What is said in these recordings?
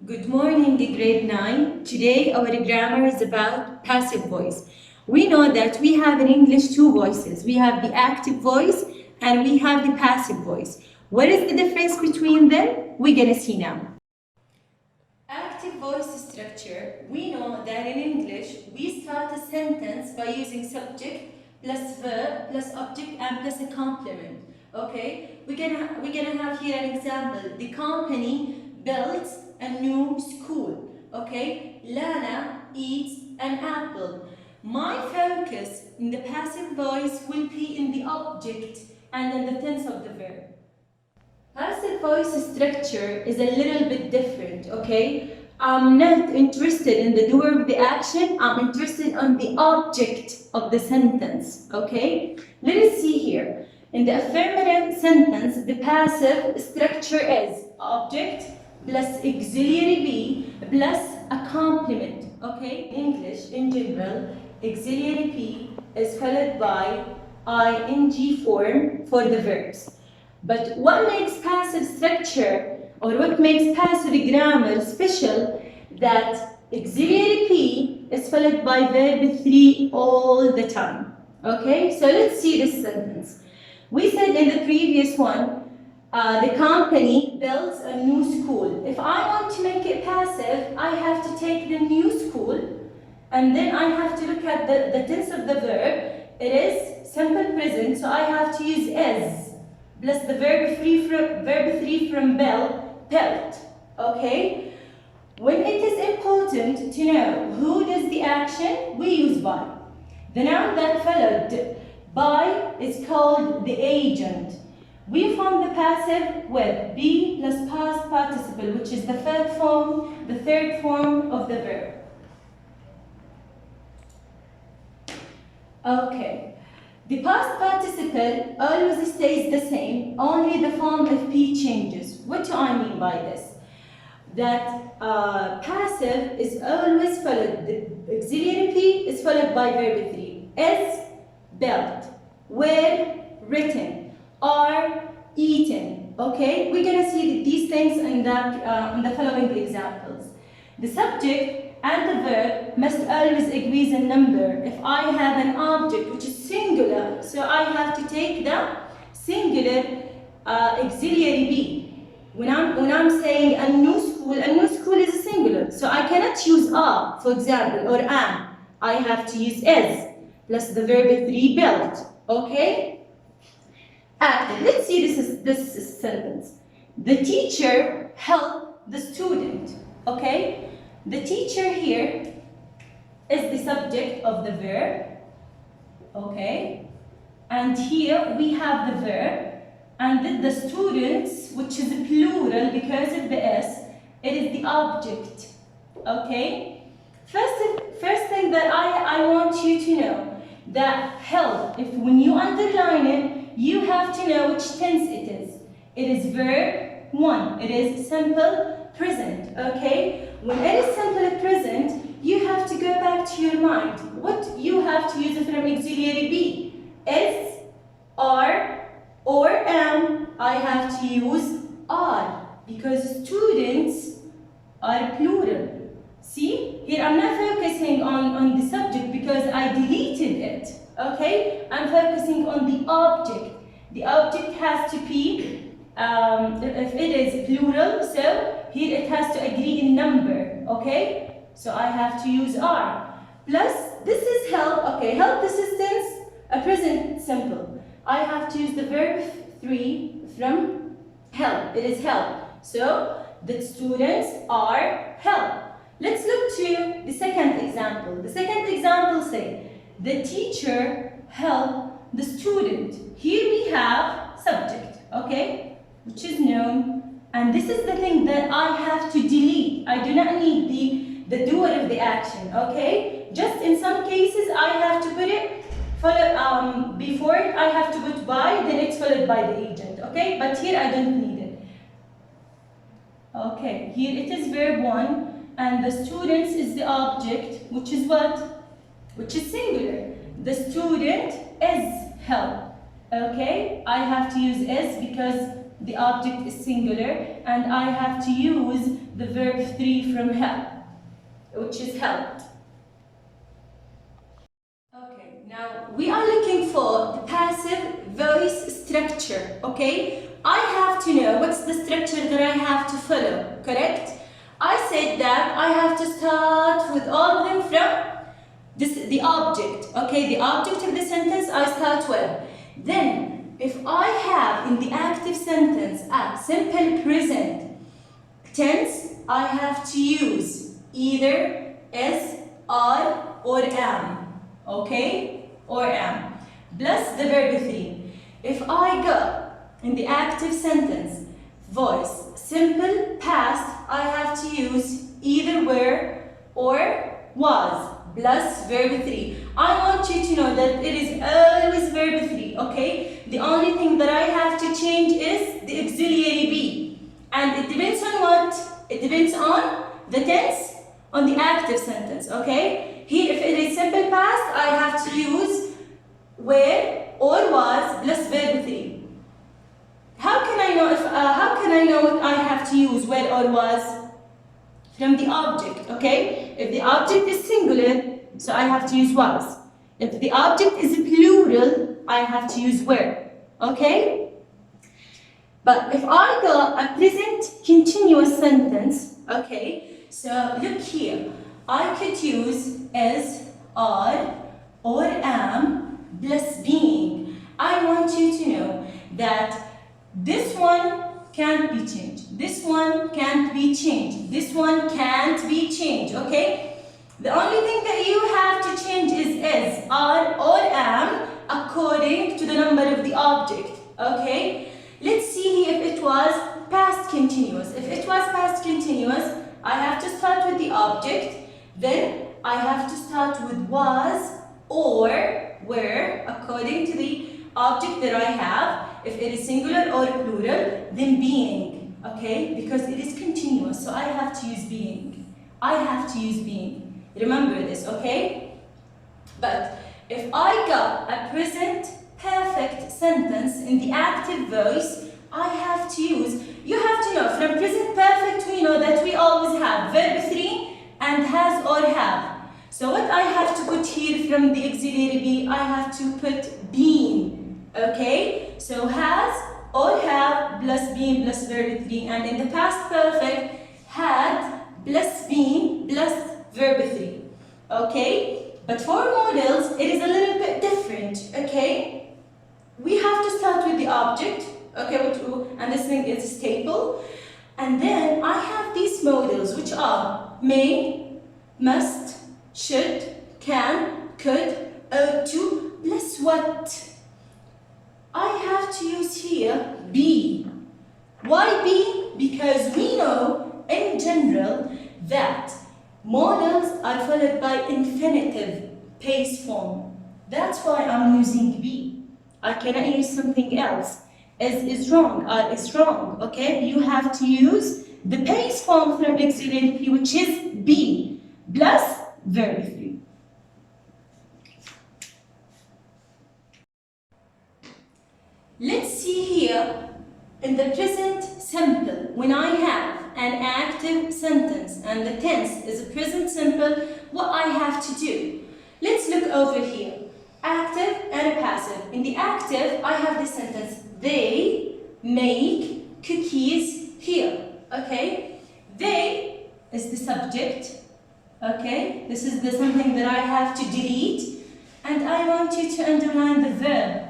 Good morning, grade 9. Today our grammar is about passive voice. We know that we have in English two voices. We have the active voice and we have the passive voice. What is the difference between them? We're gonna see now. Active voice structure. We know that in English we start a sentence by using subject plus verb plus object and plus a complement. Okay, we're gonna have here an example. The company built a new school. Okay, Lana eats an apple. My focus in the passive voice will be in the object and in the tense of the verb. Passive voice structure is a little bit different, okay? I'm not interested in the doer of the action, I'm interested on the object of the sentence, okay? Let us see here. In the affirmative sentence, the passive structure is object plus auxiliary be plus a complement, okay? English, in general, auxiliary be is followed by ing form for the verbs. But what makes passive structure or what makes passive grammar special that auxiliary P is followed by verb 3 all the time. Okay, so let's see this sentence. We said in the previous one, the company builds a new school. If I want to make it passive, I have to take the new school and then I have to look at the tense of the verb. It is simple present, so I have to use is plus the verb 3 from built. Okay? When it is important to know who does the action, we use by. The noun that followed by is called the agent. We form the passive with be plus past participle, which is the third form of the verb. Okay. The past participle always stays the same, only the form of P changes. What do I mean by this? That passive is always followed, the auxiliary P is followed by verb 3. Is built, were written, are eaten. Okay, we're gonna see these things in the following examples. The subject and the verb must always agree the number. If I have an object which is singular, so I have to take the singular auxiliary be. When I'm saying a new school is a singular, so I cannot use a, for example, or am. I have to use is plus the verb 3 built. Okay? Active. Let's see this sentence. The teacher helped the student. Okay? The teacher here is the subject of the verb, okay? And here we have the verb, and then the students, which is plural because of the S, it is the object, okay? First thing that I want you to know, that help, if when you underline it, you have to know which tense it is. It is verb 1, it is simple present, okay? When it is simple present, you have to go back to your mind. What you have to use from auxiliary be? Is, are, or am. I have to use are because students are plural. See, here I'm not focusing on the subject because I deleted it. Okay, I'm focusing on the object. The object has to be, if it is plural, so here it has to agree in number, okay? So I have to use are. Plus, this is help, okay, help the tense, a present simple. I have to use the verb 3 from help, it is help. So, the students are help. Let's look to the second example. The second example say, the teacher helped the student. Here we have subject, okay, which is known, and this is the thing that I have to delete. I do not need the doer of the action, okay? Just in some cases, I have to put it, before I have to put by, then it's followed by the agent, okay? But here I don't need it. Okay, here it is verb 1, and the students is the object, which is what? Which is singular. The student is help. Okay, I have to use is because the object is singular, and I have to use the verb 3 from help, which is helped. Okay, now we are looking for the passive voice structure, okay? I have to know what's the structure that I have to follow, correct? I said that I have to start with all of them from the object, okay? The object of the sentence I start with. Then, if I have in the active sentence a simple present tense, I have to use either is, are, or am, okay? Or am, plus the verb 3. If I got in the active sentence voice simple past, I have to use either were or was plus verb 3. I want you to know that it is always verb 3, okay? The only thing that I have to change is the auxiliary be. And it depends on what? It depends on the tense, on the active sentence, okay? Here, if it is simple past, I have to use were or was plus verb 3. How can I know what I have to use were or was? From the object, okay? If the object is singular, so I have to use was. If the object is plural, I have to use were, okay? But if I got a present continuous sentence, okay, so look here, I could use is, are, or am, plus being. I want you to know that this one can't be changed. This one can't be changed. This one can't be changed, okay? The only thing that you have to change is, are, or am, according to the number of the object, okay? Let's see if it was past continuous. If it was past continuous, I have to start with the object, then I have to start with was or were, according to the object that I have. If it is singular or plural, then being, okay? Because it is continuous, so I have to use being. I have to use being. Remember this, okay? But if I got a present perfect sentence in the active voice, I have to use, you have to know, from present perfect we know that we always have verb 3 and has or have. So what I have to put here from the auxiliary be, I have to put been, okay? So has or have plus been plus verb 3, and in the past perfect, had plus been plus verb 3, okay? But for models, it is a little bit different, okay? We have to start with the object, okay, and this thing is a staple. And then I have these models, which are may, must, should, can, could, ought to, plus what? I have to use here be. Why be? Because we know in general that modals are followed by infinitive base form. That's why I'm using be. I cannot use something else. Is wrong, is wrong, okay? You have to use the base form from auxiliary be, which is be, plus verb 3. Let's see here in the present simple, when I have an active sentence and the tense is a present simple, what I have to do. Let's look over here. Active and a passive. In the active, I have the sentence, they make cookies here, okay? They is the subject, okay? This is something that I have to delete, and I want you to underline the verb.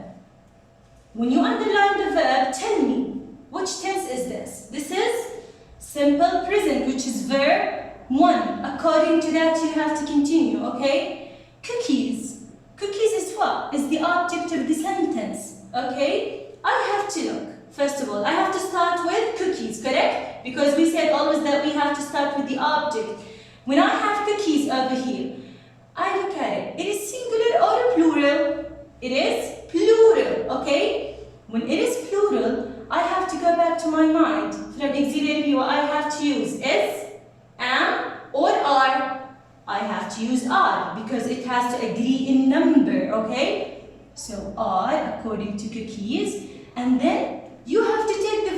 When you underline the verb, tell me, which tense is this? This is simple present, which is verb 1. According to that, you have to continue, okay? Cookies. Cookies is what? Is the object of the sentence, okay? I have to look. First of all, I have to start with cookies, correct? Because we said always that we have to start with the object. When I have cookies over here, I look at it. It is singular or plural? It is plural, okay? When it is plural, I have to go back to my mind. From auxiliary be, what I have to use is, am, or are. I have to use are because it has to agree in number, okay? So are according to cookies, and then you have to take the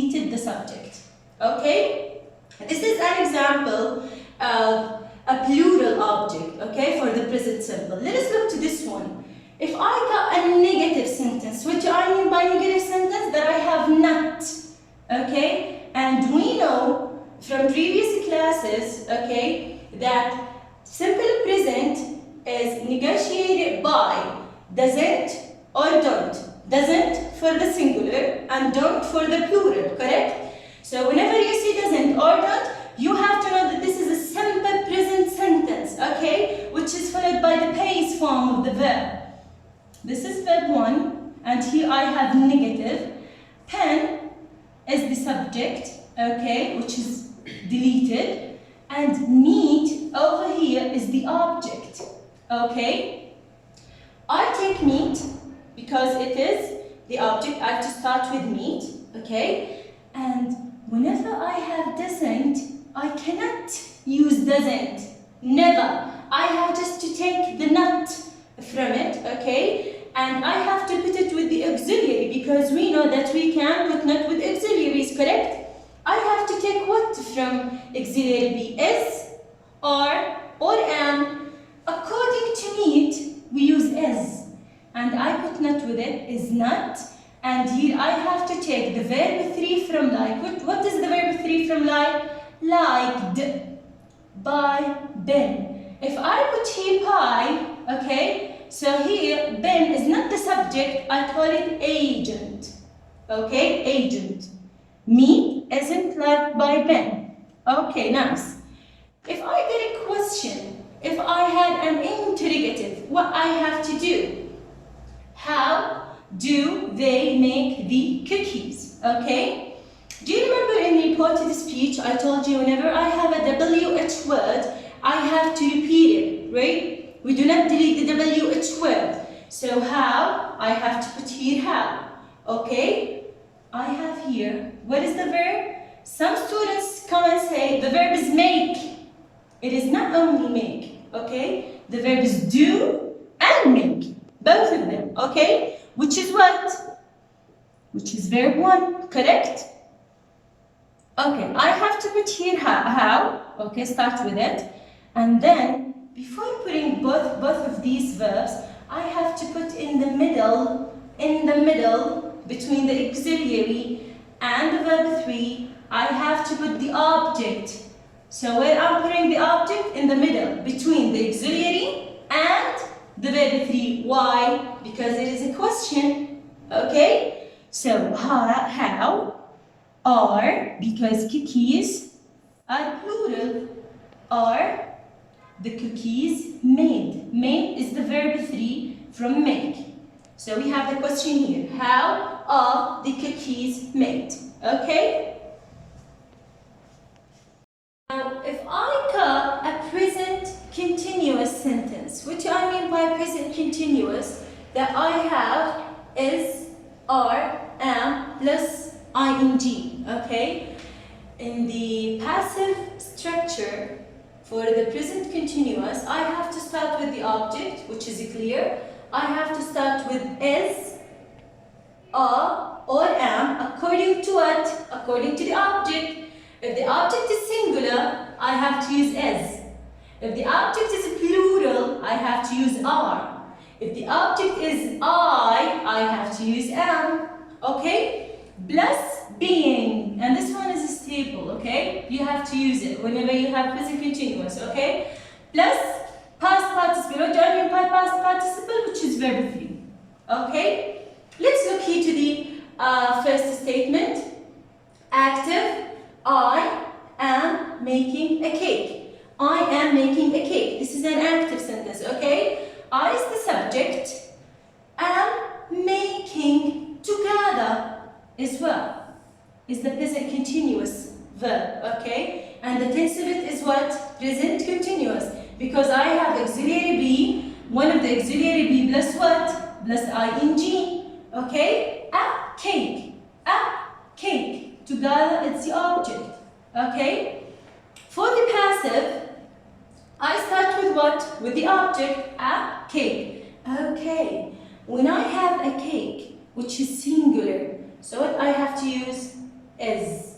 deleted the subject. Okay? This is an example of a plural object, okay, for the present simple. Let us look to this one. If I got a negative sentence, what do I mean by negative sentence? That I have not, okay? And we know from previous classes, okay, that simple present is negotiated by doesn't or don't. Doesn't for the singular and don't for the plural, correct? So whenever you see doesn't or don't, you have to know that this is a simple present sentence, okay, which is followed by the base form of the verb. This is verb 1, and here I have negative. Pen is the subject, okay, which is deleted, and meat over here is the object, okay. I take meat because it is the object. I have to start with meat, okay, and whenever I have doesn't, I cannot use doesn't, never. I have just to take the not from it, okay, and I have to put it with the auxiliary because we know that we can put not with auxiliaries, correct? I have to take what from auxiliary be? Is, are, or am. According to meat, we use is, and I put not with it, is not, and here I have to take the verb 3 from like. What is the verb 3 from like? Liked, by, been. If I put here by, okay, so here been is not the subject, I call it agent, okay, agent. Me isn't liked by Ben. Okay, nice. If I get a question, if I had an interrogative, what I have to do? How do they make the cookies? Okay? Do you remember in the reported speech, I told you whenever I have a WH word, I have to repeat it, right? We do not delete the WH word. So how? I have to put here how. Okay? I have here, what is the verb? Some students come and say the verb is make. It is not only make, okay? The verb is do and make, both of them, okay? Which is what? Which is verb 1, correct? Okay, I have to put here how, okay, start with it. And then, before putting both of these verbs, I have to put in the middle, between the auxiliary and the verb 3, I have to put the object. So where I'm putting the object? In the middle, between the auxiliary and the verb 3. Why? Because it is a question, okay? So how, are, because cookies are plural, are the cookies made. Made is the verb 3 from make. So we have the question here. How are the cookies made? Okay? Now, if I got a present continuous sentence, what do I mean by present continuous? That I have is, are, am, plus ing, okay? In the passive structure, for the present continuous, I have to start with the object, which is clear. I have to start with is, are, or am, according to what? According to the object. If the object is singular, I have to use is. If the object is plural, I have to use are. If the object is I have to use am. Okay? Plus being. And this one is stable, okay? You have to use it whenever you have present continuous, okay? Plus past participle. What do I mean by past participle? Which is verb 3. Okay? Let's look here to the first statement. Active. I am making a cake. I am making a cake. This is an active sentence, okay? I is the subject. Am making together is what? Is the present continuous verb, okay? And the tense of it is what? Present continuous. Because I have auxiliary be, one of the auxiliary be plus what? Plus ing, okay? A cake. A cake. Together, it's the object, okay? For the passive, I start with what? With the object, a cake. Okay, when I have a cake, which is singular, so what I have to use? is.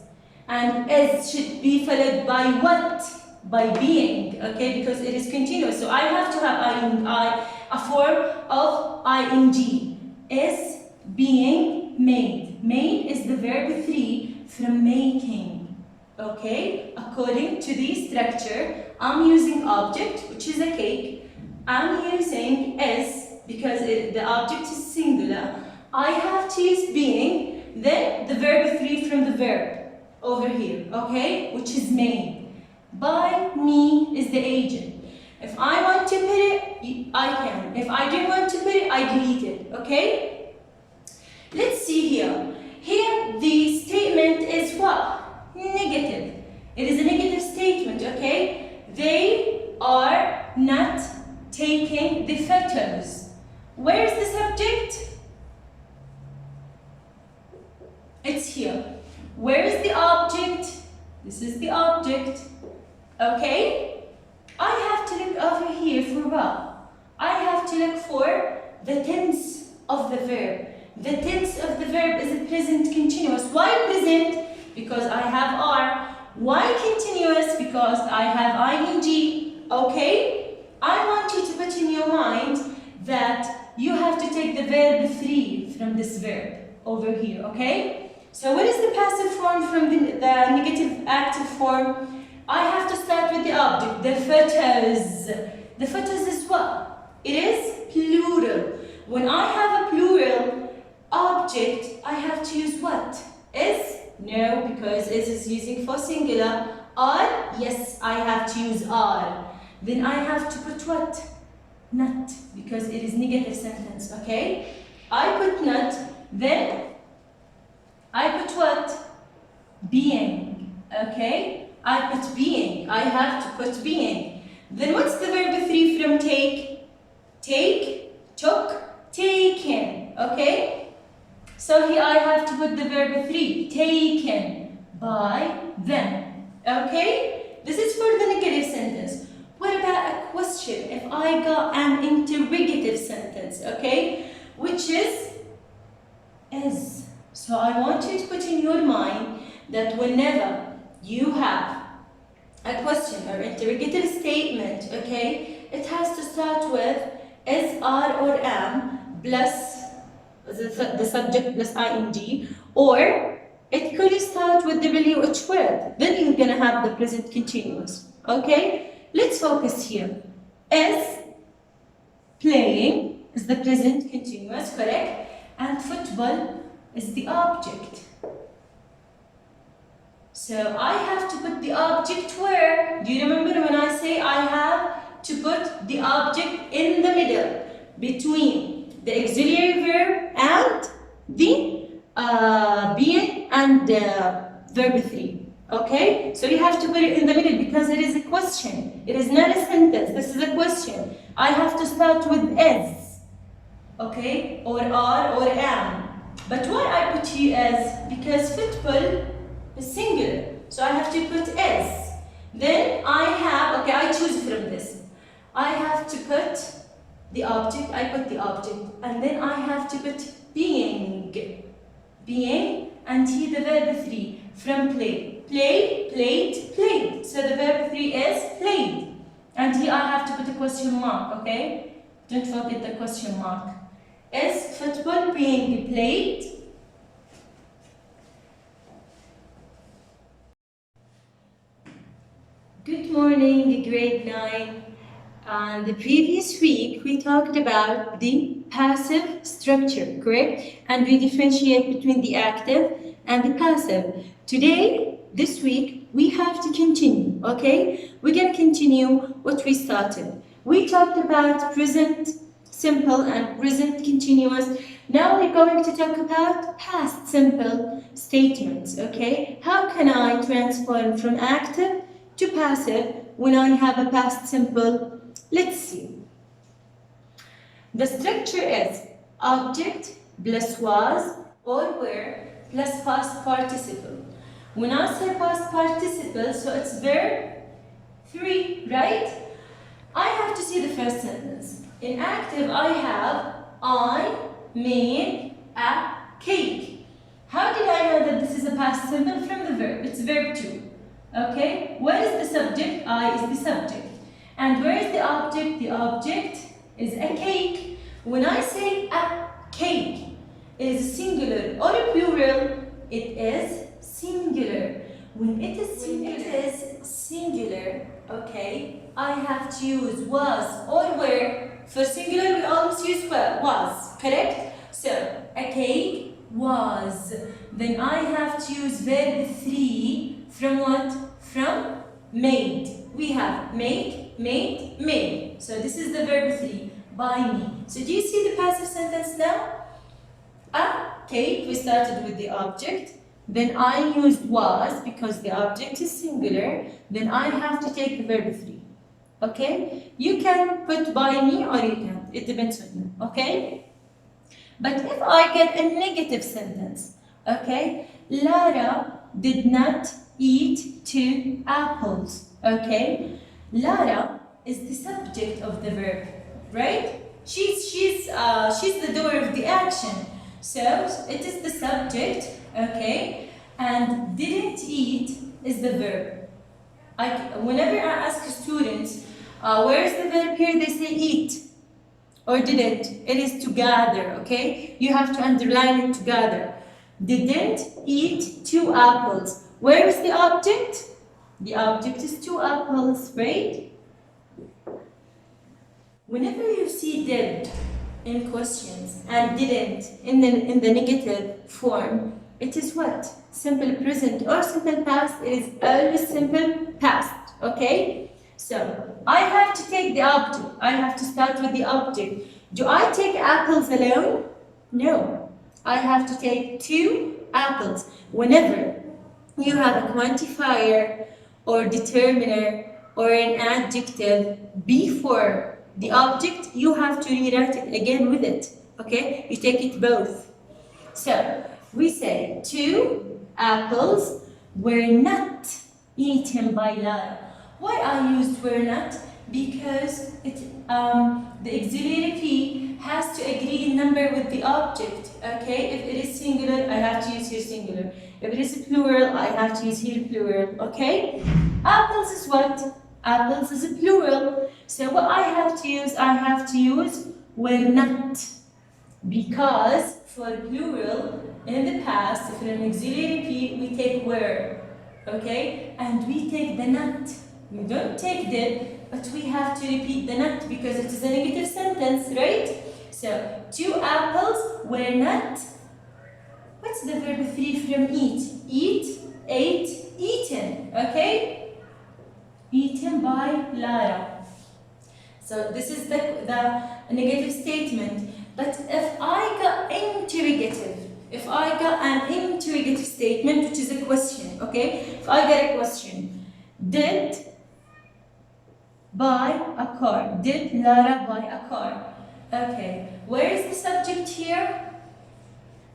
And is should be followed by what? By being, okay, because it is continuous. So I have to have a form of ing. Is being made. Made is the verb 3 from making, okay? According to the structure, I'm using object, which is a cake. I'm using is because the object is singular. I have to use being, then the verb 3 from the verb over here, okay, which is made. By me is the agent. If I want to put it, I can. If I don't want to put it, I delete it, okay? Let's see here. Here the statement is what? Negative. It is a negative statement, okay? They are not taking the photos. Where is the subject? It's here. Where is the object? This is the object. Okay? I have to look over here for what? I have to look for the tense of the verb. The tense of the verb is a present continuous. Why present? Because I have are. Why continuous? Because I have ing. Okay? I want you to put in your mind that you have to take the verb 3 from this verb over here, okay? So what is the passive form from the negative active form? I have to start with the object, the photos. The photos is what? It is plural. When I have a plural object, I have to use what? Is? No, because it is using for singular. Are? Yes, I have to use are. Then I have to put what? Not, because it is negative sentence, okay? I put not, then I put what? Being, okay? I put being, I have to put being. Then what's the verb 3 from take? Take, took, taken, okay? So here I have to put the verb 3, taken by them, okay? This is for the negative sentence. What about a question? If I got an interrogative sentence, okay? Which is. So I want you to put in your mind that whenever you have a question or interrogative statement, okay, it has to start with is, are, or am plus the subject plus ing, or it could start with WH word. Then you're gonna have the present continuous. Okay, let's focus here. Is playing is the present continuous, correct? And football is the object. So I have to put the object where? Do you remember when I say I have to put the object in the middle between the auxiliary verb and the being and verb 3? Okay? So you have to put it in the middle because it is a question. It is not a sentence. This is a question. I have to start with is. Okay? Or are or am. But why I put you as? Because football is singular. So I have to put is. Then I have, okay, I choose from this. I have to put the object, I put the object. And then I have to put being. Being, and here the verb 3 from play. Play, played, played. So the verb 3 is played. And here I have to put a question mark, okay? Don't forget the question mark. Is football being played? Good morning, grade 9. The previous week we talked about the passive structure, correct? And we differentiate between the active and the passive. Today, this week, we have to continue, okay? We're going to continue what we started. We talked about present simple and present continuous. Now we're going to talk about past simple statements, okay? How can I transform from active to passive when I have a past simple? Let's see. The structure is object plus was or were plus past participle. When I say past participle, so it's verb 3, right? I have to see the first sentence. In active, I have I made a cake. How did I know that this is a past simple from the verb. It's verb 2. Okay? Where is the subject? I is the subject. And where is the object? The object is a cake. When I say a cake, is singular or plural? It is singular. When it is singular, okay, I have to use was or were. For singular, we always use was, correct? So, a cake was. Then I have to use verb 3 from what? From made. We have make, made, made. So this is the verb 3, by me. So do you see the passive sentence now? A cake, we started with the object. Then I used was because the object is singular. Then I have to take the verb 3. Okay? You can put by me or you can't. It depends on you. Okay? But if I get a negative sentence, okay? Lara did not eat 2 apples. Okay? Lara is the subject of the verb, right? She's the doer of the action. So it is the subject, okay? And didn't eat is the verb. Whenever I ask students, where is the verb here? They say eat or didn't. It is together, okay? You have to underline it together. Didn't eat 2 apples. Where is the object? The object is 2 apples, right? Whenever you see did in questions and didn't in the negative form, it is what? Simple present or simple past. It is always simple past, okay? So, I have to take the object. I have to start with the object. Do I take apples alone? No. I have to take 2 apples. Whenever you have a quantifier or determiner or an adjective before the object, you have to rewrite it again with it, okay? You take it both. So, we say 2 apples were not eaten by Lara. Why I used were not? Because the auxiliary P has to agree in number with the object, okay? If it is singular, I have to use here singular. If it is plural, I have to use here plural, okay? Apples is what? Apples is a plural. So what I have to use were not. Because for plural, in the past, for an auxiliary P, we take were, okay? And we take the not. We don't take did, but we have to repeat the not because it is a negative sentence, right? So, 2 apples were not. What's the verb 3 from eat? Eat, ate, eaten, okay? Eaten by Lara. So, this is the negative statement. But if I got an interrogative statement, which is a question, okay? If I get a question, did buy a car? Did Lara buy a car? Okay, where is the subject here?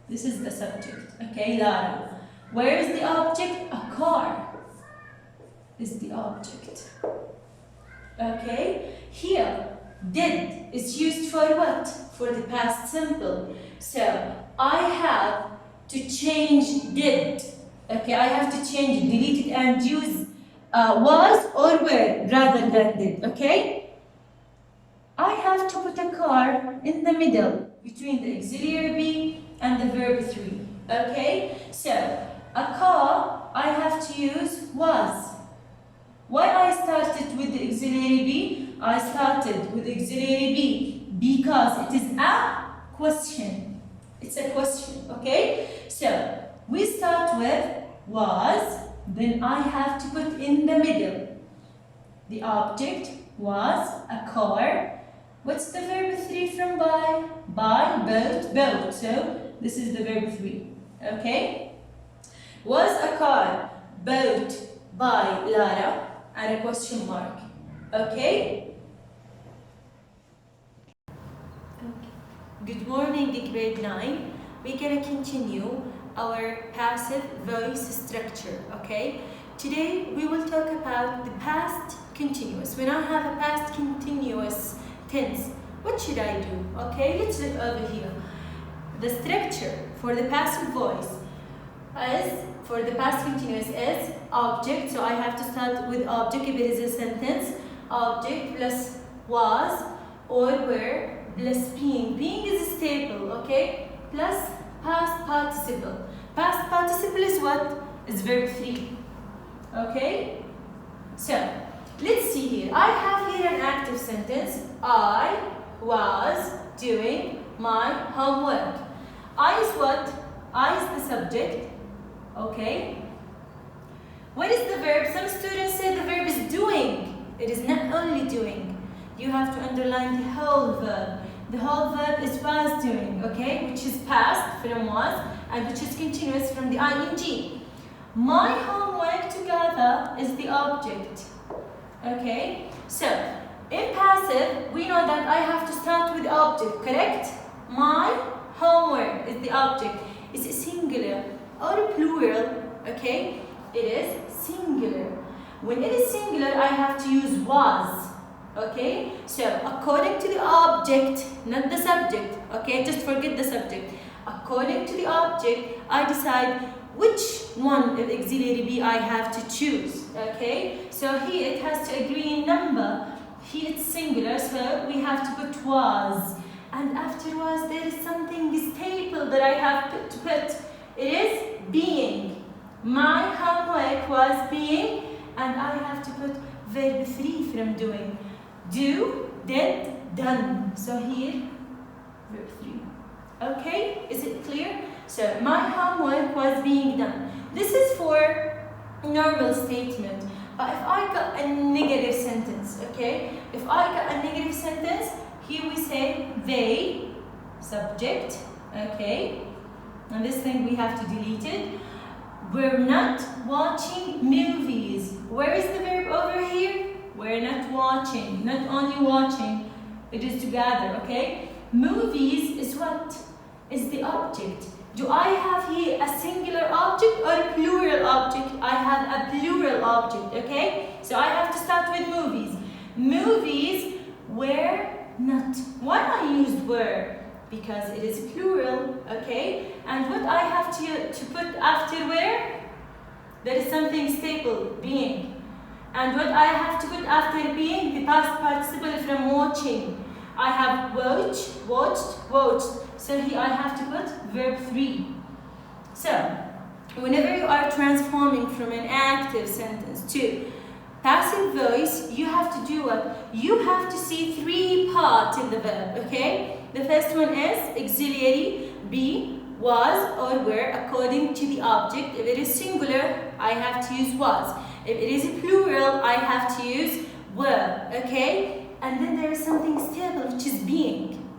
This is the subject, okay, Lara. Where is the object? A car is the object. Okay, here, did is used for what? For the past simple. So, I have to change did. Okay, I have to change, delete it and use was or were rather than did, okay? I have to put a car in the middle between the auxiliary be and the verb 3, okay? So, a car, I have to use was. Why I started with the auxiliary be? I started with auxiliary be because it is a question. It's a question, okay? So, we start with was, then I have to put in the middle. The object was a car. What's the verb 3 from by? By, boat. So, this is the verb 3, okay? Was a car bought by Lara? And a question mark, okay? Good morning, grade 9. We're gonna continue our passive voice structure, okay? Today we will talk about the past continuous. When I have a past continuous tense, what should I do? Okay, let's look over here. The structure for the passive voice. is, for the past continuous, is object. So I have to start with object if it is a sentence. Object plus was or were plus being. Being is a staple, okay? Plus past participle. Past participle is what? Is verb 3. Okay? So, let's see here. I have here an active sentence. I was doing my homework. I is what? I is the subject. Okay? What is the verb? Some students say the verb is doing. It is not only doing. You have to underline the whole verb. The whole verb is was doing, okay? Which is past from was and which is continuous from the ing. My homework together is the object. Okay? So, in passive, we know that I have to start with object, correct? My homework is the object. Is it singular or plural? Okay? It is singular. When it is singular, I have to use was. Okay? So, according to the object, not the subject. Okay? Just forget the subject. According to the object, I decide which one of auxiliary be I have to choose. Okay? So, here it has to agree in number. Here it's singular, so we have to put was. And after was, there is something staple that I have to put. It is being. My homework was being, and I have to put verb 3 from doing. Do, did, done. So here, verb 3. Okay, is it clear? So my homework was being done. This is for normal statement. But if I got a negative sentence, okay? If I got a negative sentence, here we say they, subject, okay? And this thing we have to delete it. We're not watching movies. Where is the verb over here? We're not watching, not only watching, it is together, okay? Movies is what? Is the object. Do I have here a singular object or a plural object? I have a plural object, okay? So I have to start with movies. Movies were not. Why I used were? Because it is plural, okay? And what I have to put after were? There is something staple, being. And what I have to put after being, the past participle from watching. I have watched, watched, watched. So here I have to put verb 3. So, whenever you are transforming from an active sentence to passive voice, you have to do what? You have to see 3 parts in the verb, okay? The first one is auxiliary, be, was, or were according to the object. If it is singular, I have to use was. If it is plural, I have to use were, okay? And then there is something stable, which is being.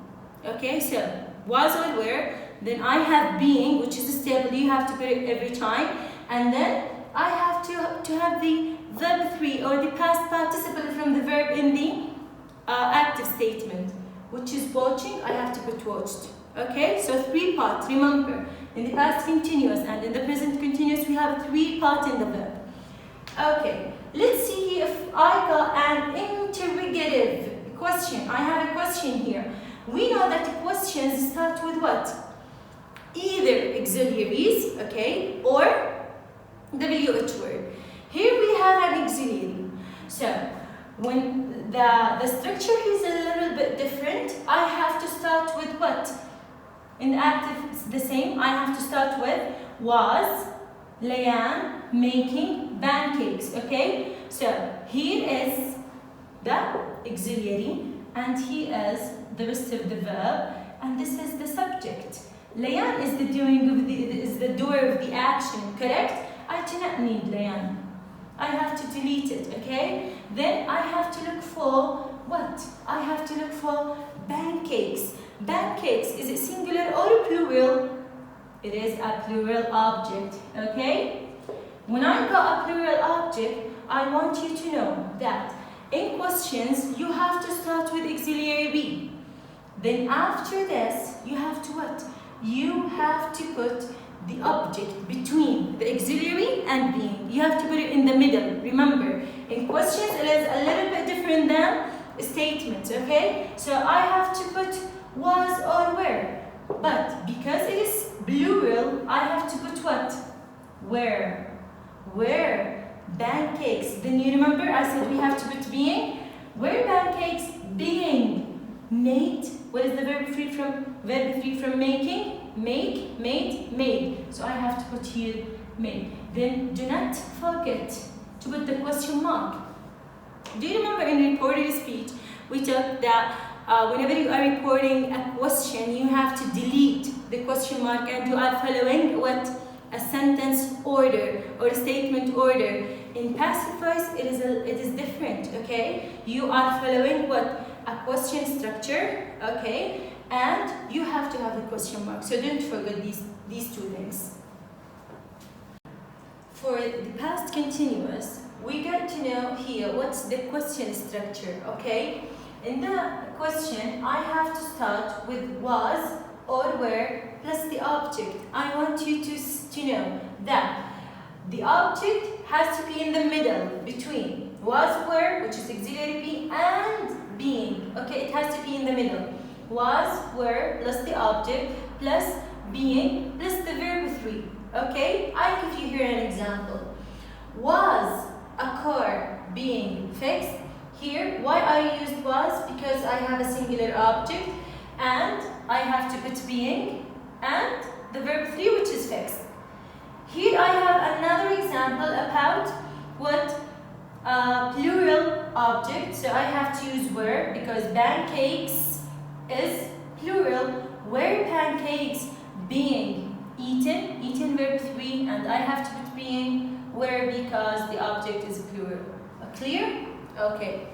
Okay, so was or were, then I have being, which is stable, you have to put it every time. And then I have to have the verb 3 or the past participle from the verb in the active statement, which is watching, I have to put watched. Okay, so 3 parts, remember. In the past continuous and in the present continuous, we have 3 parts in the verb. Okay, let's see if I got an interrogative question. I have a question here. We know that questions start with what? Either auxiliaries, okay, or WH word. Here we have an auxiliary. So, when the structure is a little bit different, I have to start with what? In the active, it's the same. I have to start with was, Layan, making pancakes, okay? So, here is the auxiliary, and here is the rest of the verb, and this is the subject. Layan is the doing of the doer of the action, correct? I do not need Layan. I have to delete it, okay? Then I have to look for what? I have to look for pancakes. Pancakes, is it singular or plural? It is a plural object, okay? When I got a plural object, I want you to know that in questions, you have to start with auxiliary be. Then after this, you have to what? You have to put the object between the auxiliary and being. You have to put it in the middle. Remember, in questions, it is a little bit different than statements, okay? So I have to put was or were. But because it is plural, I have to put what? Where? Where? Pancakes. Then you remember I said we have to put being? Where pancakes? Being made. What is the verb 3 from? Verb 3 from making? Make, made, made. So I have to put here made. Then do not forget to put the question mark. Do you remember in reported speech we talked that whenever you are reporting a question, you have to delete the question mark and you are following what? A sentence order or a statement order. In passive voice, it is different, okay? You are following what? A question structure, okay? And you have to have the question mark. So don't forget these two things. For the past continuous, we got to know here what's the question structure, okay? In the question, I have to start with was or were plus the object. I want you to know that the object has to be in the middle between was, were, which is auxiliary be, and being. Okay, it has to be in the middle. Was, were, plus the object, plus being, plus the verb 3. Okay, I'll give you here an example. Was a car being fixed? Here, why I used was? Because I have a singular object and I have to put being and the verb 3, which is fixed. Here I have another example about what? Plural object. So I have to use were because pancakes is plural. Were pancakes being eaten? Eaten verb 3 and I have to put being were because the object is plural. Clear? Okay.